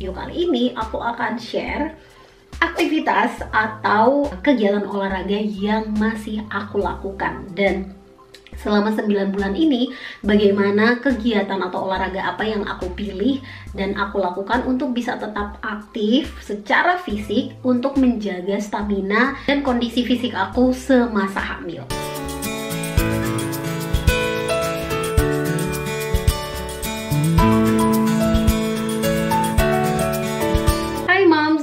Video kali ini aku akan share aktivitas atau kegiatan olahraga yang masih aku lakukan, dan selama 9 bulan ini bagaimana kegiatan atau olahraga apa yang aku pilih dan aku lakukan untuk bisa tetap aktif secara fisik untuk menjaga stamina dan kondisi fisik aku semasa hamil.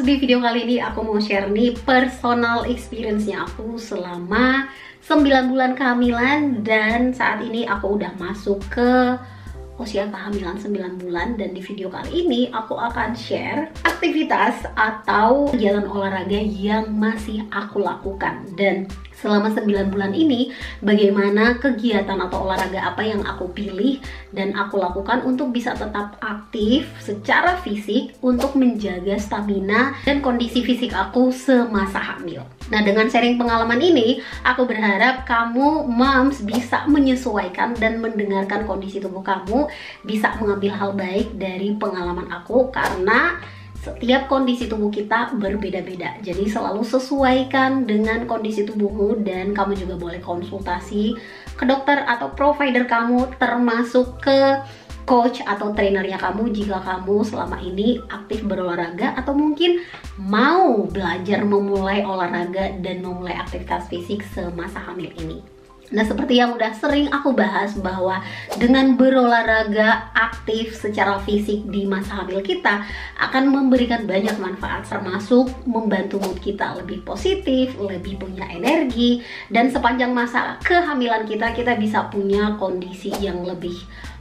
Di video kali ini aku mau share nih personal experience-nya aku selama 9 bulan kehamilan, dan saat ini aku udah masuk ke usia kehamilan 9 bulan. Dan di video kali ini aku akan share aktivitas atau kegiatan olahraga yang masih aku lakukan, dan selama 9 bulan ini bagaimana kegiatan atau olahraga apa yang aku pilih dan aku lakukan untuk bisa tetap aktif secara fisik untuk menjaga stamina dan kondisi fisik aku semasa hamil. Nah, dengan sharing pengalaman ini aku berharap kamu moms bisa menyesuaikan dan mendengarkan kondisi tubuh kamu, bisa mengambil hal baik dari pengalaman aku, karena setiap kondisi tubuh kita berbeda-beda. Jadi selalu sesuaikan dengan kondisi tubuhmu, dan kamu juga boleh konsultasi ke dokter atau provider kamu, termasuk ke coach atau trainernya kamu jika kamu selama ini aktif berolahraga atau mungkin mau belajar memulai olahraga dan memulai aktivitas fisik semasa hamil ini. Nah, seperti yang udah sering aku bahas bahwa dengan berolahraga aktif secara fisik di masa hamil kita akan memberikan banyak manfaat, termasuk membantu mood kita lebih positif, lebih punya energi, dan sepanjang masa kehamilan kita bisa punya kondisi yang lebih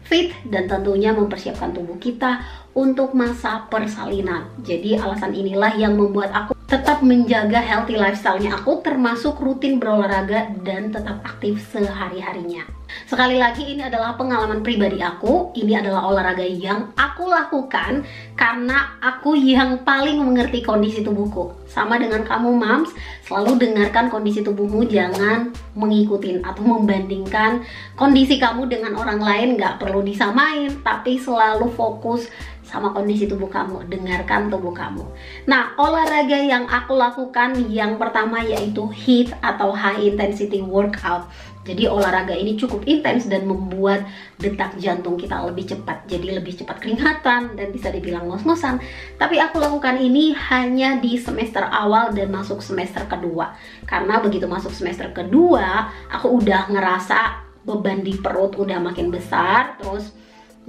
fit dan tentunya mempersiapkan tubuh kita untuk masa persalinan. Jadi alasan inilah yang membuat aku tetap menjaga healthy lifestyle-nya aku, termasuk rutin berolahraga dan tetap aktif sehari-harinya. Sekali lagi, ini adalah pengalaman pribadi aku. Ini adalah olahraga yang aku lakukan karena aku yang paling mengerti kondisi tubuhku. Sama dengan kamu moms, selalu dengarkan kondisi tubuhmu, jangan mengikutin atau membandingkan kondisi kamu dengan orang lain. Gak perlu disamain, tapi selalu fokus sama kondisi tubuh kamu, dengarkan tubuh kamu. Nah, olahraga yang aku lakukan yang pertama yaitu HIIT atau High Intensity Workout. Jadi olahraga ini cukup intens dan membuat detak jantung kita lebih cepat, jadi lebih cepat keringatan dan bisa dibilang ngos-ngosan. Tapi aku lakukan ini hanya di semester awal dan masuk semester kedua, karena begitu masuk semester kedua aku udah ngerasa beban di perut udah makin besar, terus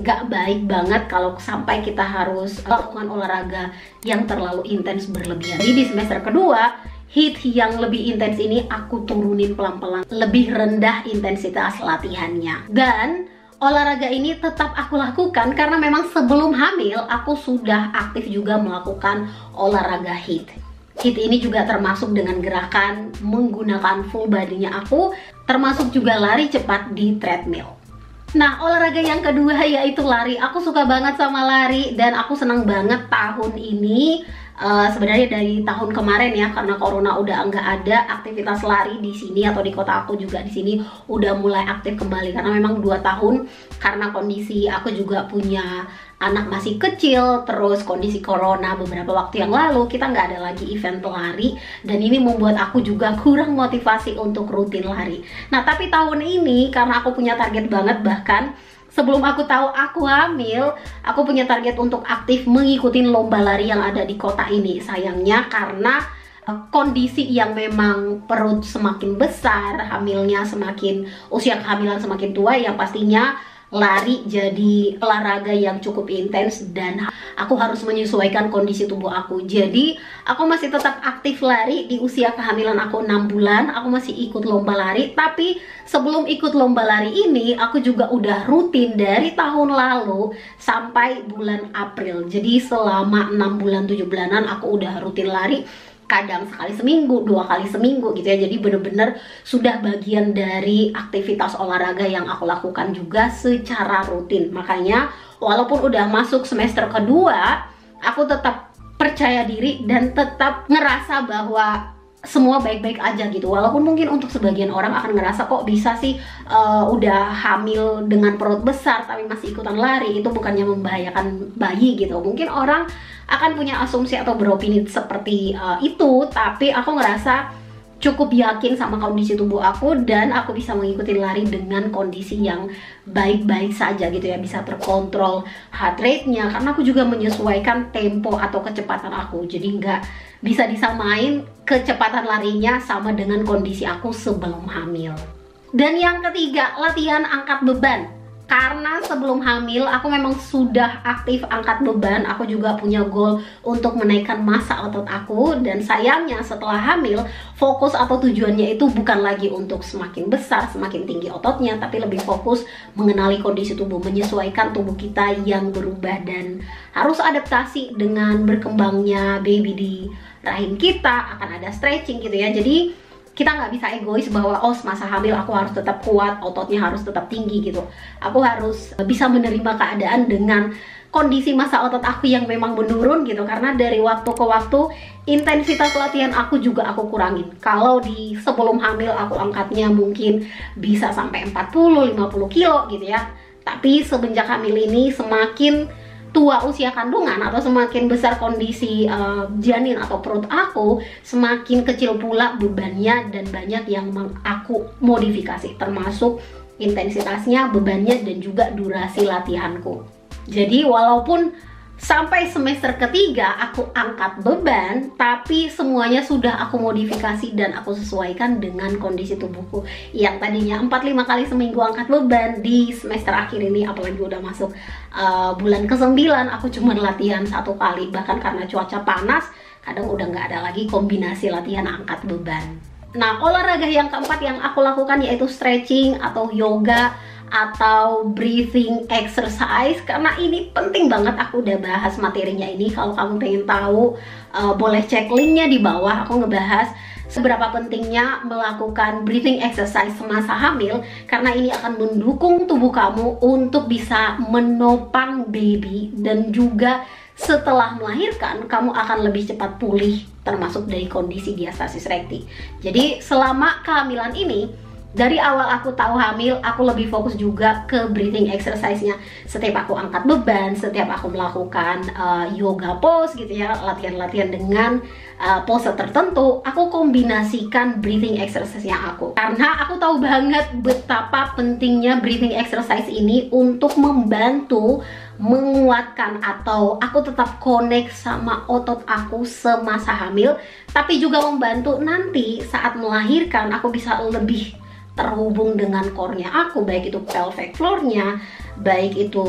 gak baik banget kalau sampai kita harus lakukan olahraga yang terlalu intens berlebihan. Jadi di semester kedua, HIIT yang lebih intens ini aku turunin pelan-pelan, lebih rendah intensitas latihannya. Dan olahraga ini tetap aku lakukan karena memang sebelum hamil aku sudah aktif juga melakukan olahraga HIIT. HIIT ini juga termasuk dengan gerakan menggunakan full body-nya aku, termasuk juga lari cepat di treadmill. Nah, olahraga yang kedua yaitu lari. Aku suka banget sama lari dan aku senang banget tahun ini. Sebenarnya dari tahun kemarin ya, karena corona udah nggak ada aktivitas lari di sini atau di kota aku juga di sini udah mulai aktif kembali, karena memang 2 tahun karena kondisi aku juga punya anak masih kecil, terus kondisi corona beberapa waktu yang lalu kita nggak ada lagi event lari, dan ini membuat aku juga kurang motivasi untuk rutin lari. Nah, tapi tahun ini karena aku punya target banget, bahkan sebelum aku tahu aku hamil, aku punya target untuk aktif mengikuti lomba lari yang ada di kota ini. Sayangnya karena kondisi yang memang perut semakin besar, hamilnya semakin, usia kehamilan semakin tua, yang pastinya lari jadi olahraga yang cukup intens dan aku harus menyesuaikan kondisi tubuh aku. Jadi aku masih tetap aktif lari di usia kehamilan aku 6 bulan. Aku masih ikut lomba lari, tapi sebelum ikut lomba lari ini aku juga udah rutin dari tahun lalu sampai bulan April. Jadi selama 6 bulan 7 bulanan aku udah rutin lari, kadang sekali seminggu, 2 kali seminggu gitu ya. Jadi bener-bener sudah bagian dari aktivitas olahraga yang aku lakukan juga secara rutin. Makanya walaupun udah masuk semester kedua, aku tetap percaya diri dan tetap ngerasa bahwa semua baik-baik aja gitu. Walaupun mungkin untuk sebagian orang akan ngerasa kok bisa sih udah hamil dengan perut besar tapi masih ikutan lari, itu bukannya membahayakan bayi gitu. Mungkin orang akan punya asumsi atau beropini seperti itu, tapi aku ngerasa cukup yakin sama kondisi tubuh aku dan aku bisa mengikuti lari dengan kondisi yang baik-baik saja gitu ya, bisa terkontrol heart rate-nya karena aku juga menyesuaikan tempo atau kecepatan aku, jadi nggak bisa disamain kecepatan larinya sama dengan kondisi aku sebelum hamil. Dan yang ketiga, latihan angkat beban. Karena sebelum hamil aku memang sudah aktif angkat beban, aku juga punya goal untuk menaikkan massa otot aku. Dan sayangnya setelah hamil, fokus atau tujuannya itu bukan lagi untuk semakin besar, semakin tinggi ototnya, tapi lebih fokus mengenali kondisi tubuh, menyesuaikan tubuh kita yang berubah dan harus adaptasi dengan berkembangnya baby di rahim kita, akan ada stretching gitu ya. Jadi kita nggak bisa egois bahwa oh masa hamil aku harus tetap kuat, ototnya harus tetap tinggi gitu. Aku harus bisa menerima keadaan dengan kondisi masa otot aku yang memang menurun gitu, karena dari waktu ke waktu intensitas latihan aku juga aku kurangin. Kalau di sebelum hamil aku angkatnya mungkin bisa sampai 40-50 kilo gitu ya, tapi semenjak hamil ini semakin tua usia kandungan atau semakin besar kondisi janin atau perut aku, semakin kecil pula bebannya dan banyak yang aku modifikasi, termasuk intensitasnya, bebannya, dan juga durasi latihanku. Jadi walaupun sampai semester ketiga aku angkat beban, tapi semuanya sudah aku modifikasi dan aku sesuaikan dengan kondisi tubuhku. Yang tadinya 4-5 kali seminggu angkat beban, di semester akhir ini apalagi udah masuk bulan ke-9 aku cuma latihan 1 kali. Bahkan karena cuaca panas, kadang udah nggak ada lagi kombinasi latihan angkat beban. Nah, olahraga yang keempat yang aku lakukan yaitu stretching atau yoga atau breathing exercise, karena ini penting banget. Aku udah bahas materinya ini, kalau kamu pengen tahu boleh cek linknya di bawah. Aku ngebahas seberapa pentingnya melakukan breathing exercise semasa hamil, karena ini akan mendukung tubuh kamu untuk bisa menopang baby, dan juga setelah melahirkan kamu akan lebih cepat pulih termasuk dari kondisi diastasis rekti. Jadi selama kehamilan ini, dari awal aku tahu hamil, aku lebih fokus juga ke breathing exercise-nya. Setiap aku angkat beban, setiap aku melakukan yoga pose gitu ya, latihan-latihan dengan pose tertentu, aku kombinasikan breathing exercise-nya aku. Karena aku tahu banget betapa pentingnya breathing exercise ini untuk membantu menguatkan atau aku tetap connect sama otot aku semasa hamil, tapi juga membantu nanti saat melahirkan aku bisa lebih terhubung dengan core-nya aku, baik itu pelvic floor-nya, baik itu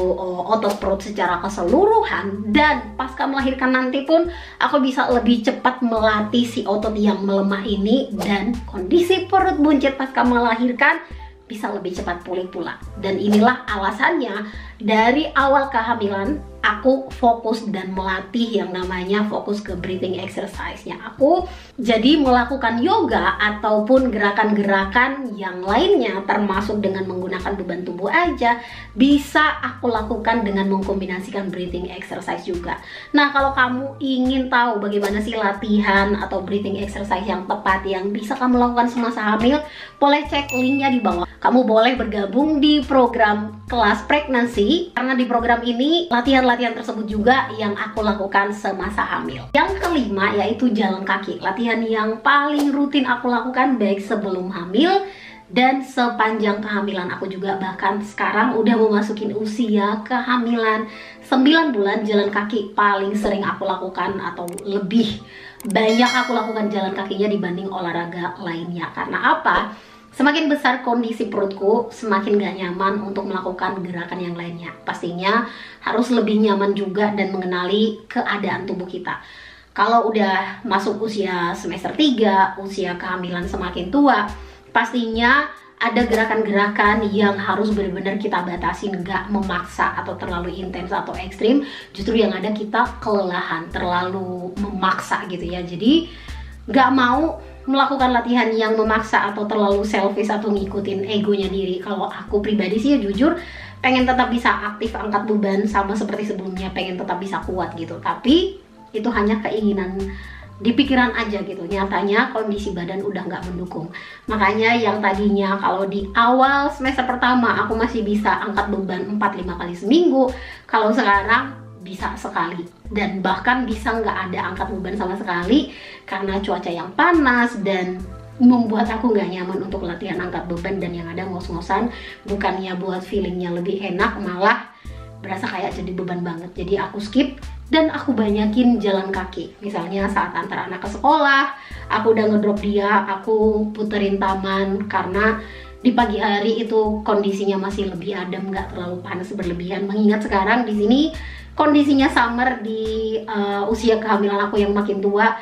otot perut secara keseluruhan. Dan pasca melahirkan nanti pun aku bisa lebih cepat melatih si otot yang melemah ini, dan kondisi perut buncit pasca melahirkan bisa lebih cepat pulih pula. Dan inilah alasannya dari awal kehamilan aku fokus dan melatih yang namanya fokus ke breathing exercise-nya aku. Jadi melakukan yoga ataupun gerakan-gerakan yang lainnya, termasuk dengan menggunakan beban tubuh aja, bisa aku lakukan dengan mengkombinasikan breathing exercise juga. Nah, kalau kamu ingin tahu bagaimana sih latihan atau breathing exercise yang tepat yang bisa kamu lakukan semasa hamil, boleh cek linknya di bawah. Kamu boleh bergabung di program kelas pregnancy, karena di program ini latihan-latihan tersebut juga yang aku lakukan semasa hamil. Yang kelima yaitu jalan kaki, latihan yang paling rutin aku lakukan baik sebelum hamil dan sepanjang kehamilan aku juga. Bahkan sekarang udah memasukin usia kehamilan 9 bulan, jalan kaki paling sering aku lakukan atau lebih banyak aku lakukan jalan kakinya dibanding olahraga lainnya. Karena apa? Semakin besar kondisi perutku, semakin gak nyaman untuk melakukan gerakan yang lainnya. Pastinya harus lebih nyaman juga dan mengenali keadaan tubuh kita. Kalau udah masuk usia semester 3, usia kehamilan semakin tua, pastinya ada gerakan-gerakan yang harus benar-benar kita batasin, gak memaksa atau terlalu intens atau ekstrim. Justru yang ada kita kelelahan, terlalu memaksa gitu ya. Jadi gak mau melakukan latihan yang memaksa atau terlalu selfish atau ngikutin egonya diri. Kalau aku pribadi sih ya jujur pengen tetap bisa aktif angkat beban sama seperti sebelumnya, pengen tetap bisa kuat gitu. Tapi itu hanya keinginan di pikiran aja gitu. Nyatanya kondisi badan udah nggak mendukung. Makanya yang tadinya kalau di awal semester pertama aku masih bisa angkat beban 4-5 kali seminggu, kalau sekarang bisa sekali, dan bahkan bisa nggak ada angkat beban sama sekali karena cuaca yang panas dan membuat aku nggak nyaman untuk latihan angkat beban, dan yang ada ngos-ngosan. Bukannya buat feelingnya lebih enak, malah berasa kayak jadi beban banget. Jadi aku skip dan aku banyakin jalan kaki. Misalnya saat antar anak ke sekolah, aku udah ngedrop dia, aku puterin taman, karena di pagi hari itu kondisinya masih lebih adem, nggak terlalu panas berlebihan. Mengingat sekarang di sini kondisinya summer, di usia kehamilan aku yang makin tua,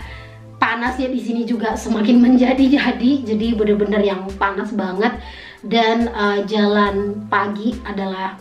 panasnya di sini juga semakin menjadi-jadi. Jadi bener-bener yang panas banget. Dan jalan pagi adalah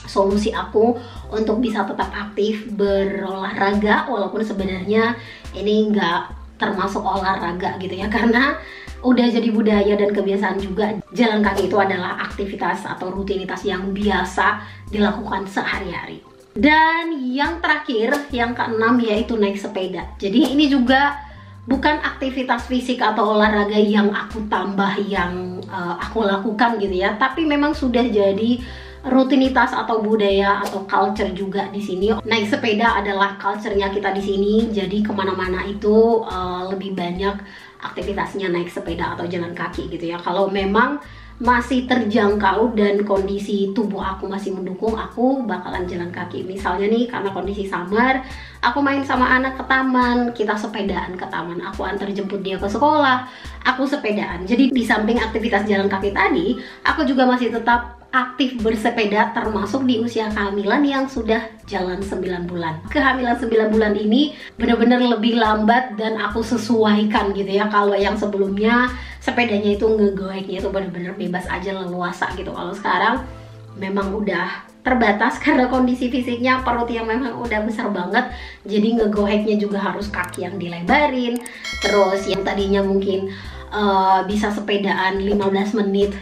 solusi aku untuk bisa tetap aktif berolahraga, walaupun sebenarnya ini nggak termasuk olahraga gitu ya, karena udah jadi budaya dan kebiasaan juga. Jalan kaki itu adalah aktivitas atau rutinitas yang biasa dilakukan sehari-hari. Dan yang terakhir, yang keenam, yaitu naik sepeda. Jadi ini juga bukan aktivitas fisik atau olahraga yang aku tambah, yang aku lakukan gitu ya, tapi memang sudah jadi rutinitas atau budaya atau culture juga di sini. Naik sepeda adalah culture-nya kita di sini. Jadi kemana-mana itu lebih banyak aktivitasnya naik sepeda atau jalan kaki gitu ya. Kalau memang masih terjangkau dan kondisi tubuh aku masih mendukung, aku bakalan jalan kaki. Misalnya nih, karena kondisi summer, aku main sama anak ke taman, kita sepedaan ke taman, aku antar jemput dia ke sekolah, aku sepedaan. Jadi di samping aktivitas jalan kaki tadi, aku juga masih tetap aktif bersepeda, termasuk di usia kehamilan yang sudah jalan 9 bulan. Kehamilan 9 bulan ini benar-benar lebih lambat dan aku sesuaikan gitu ya. Kalau yang sebelumnya sepedanya itu ngegoeknya itu benar-benar bebas aja, leluasa gitu. Kalau sekarang memang udah terbatas karena kondisi fisiknya, perut yang memang udah besar banget. Jadi ngegoeknya juga harus kaki yang dilebarin. Terus yang tadinya mungkin bisa sepedaan 15 menit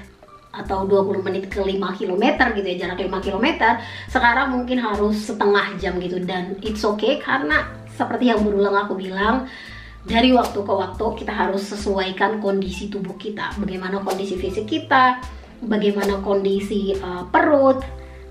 atau 20 menit ke 5 km gitu ya, jarak 5 km, sekarang mungkin harus setengah jam gitu. Dan it's okay, karena seperti yang berulang aku bilang, dari waktu ke waktu kita harus sesuaikan kondisi tubuh kita, bagaimana kondisi fisik kita, bagaimana kondisi perut,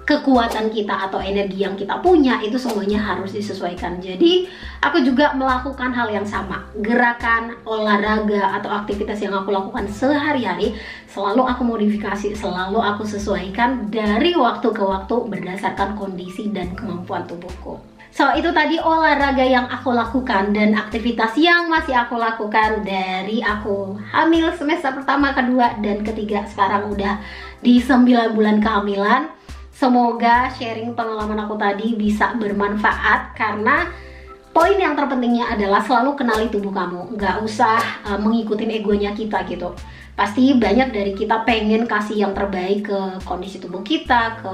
kekuatan kita atau energi yang kita punya, itu semuanya harus disesuaikan. Jadi aku juga melakukan hal yang sama. Gerakan, olahraga, atau aktivitas yang aku lakukan sehari-hari selalu aku modifikasi, selalu aku sesuaikan dari waktu ke waktu berdasarkan kondisi dan kemampuan tubuhku. So, itu tadi olahraga yang aku lakukan dan aktivitas yang masih aku lakukan dari aku hamil semester pertama, kedua, dan ketiga. Sekarang udah di 9 bulan kehamilan. Semoga sharing pengalaman aku tadi bisa bermanfaat, karena poin yang terpentingnya adalah selalu kenali tubuh kamu. Nggak usah mengikutin egonya kita gitu. Pasti banyak dari kita pengen kasih yang terbaik ke kondisi tubuh kita, ke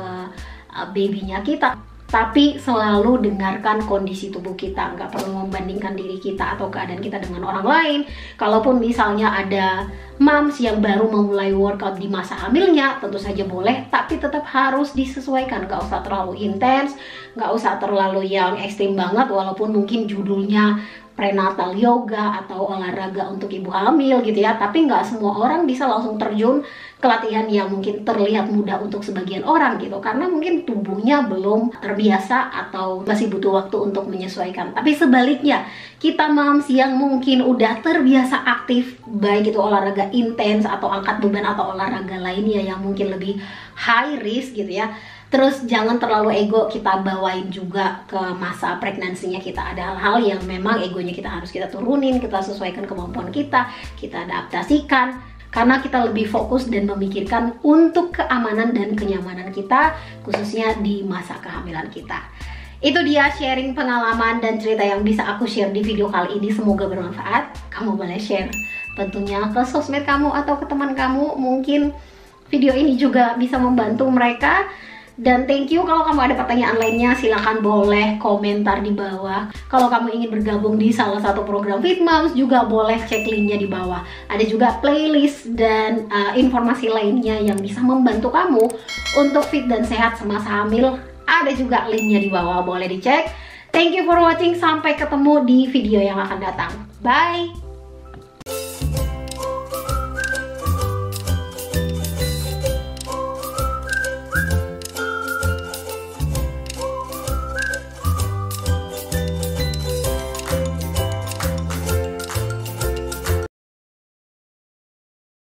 babynya kita. Tapi selalu dengarkan kondisi tubuh kita, nggak perlu membandingkan diri kita atau keadaan kita dengan orang lain. Kalaupun misalnya ada moms yang baru memulai workout di masa hamilnya, tentu saja boleh, tapi tetap harus disesuaikan. Nggak usah terlalu intens, nggak usah terlalu yang ekstrim banget, walaupun mungkin judulnya prenatal yoga atau olahraga untuk ibu hamil gitu ya. Tapi nggak semua orang bisa langsung terjun ke latihan yang mungkin terlihat mudah untuk sebagian orang gitu, karena mungkin tubuhnya belum terbiasa atau masih butuh waktu untuk menyesuaikan. Tapi sebaliknya, kita moms yang mungkin udah terbiasa aktif, baik itu olahraga intens atau angkat beban atau olahraga lainnya yang mungkin lebih high risk gitu ya, terus jangan terlalu ego kita bawain juga ke masa pregnancy-nya kita. Ada hal-hal yang memang egonya kita harus kita turunin, kita sesuaikan kemampuan kita adaptasikan, karena kita lebih fokus dan memikirkan untuk keamanan dan kenyamanan kita, khususnya di masa kehamilan kita. Itu dia sharing pengalaman dan cerita yang bisa aku share di video kali ini. Semoga bermanfaat. Kamu boleh share tentunya ke sosmed kamu atau ke teman kamu. Mungkin video ini juga bisa membantu mereka. Dan thank you. Kalau kamu ada pertanyaan lainnya, silahkan boleh komentar di bawah. Kalau kamu ingin bergabung di salah satu program Fit Moms, juga boleh cek linknya di bawah. Ada juga playlist dan informasi lainnya yang bisa membantu kamu untuk fit dan sehat semasa hamil. Ada juga linknya di bawah, boleh dicek. Thank you for watching, sampai ketemu di video yang akan datang. Bye!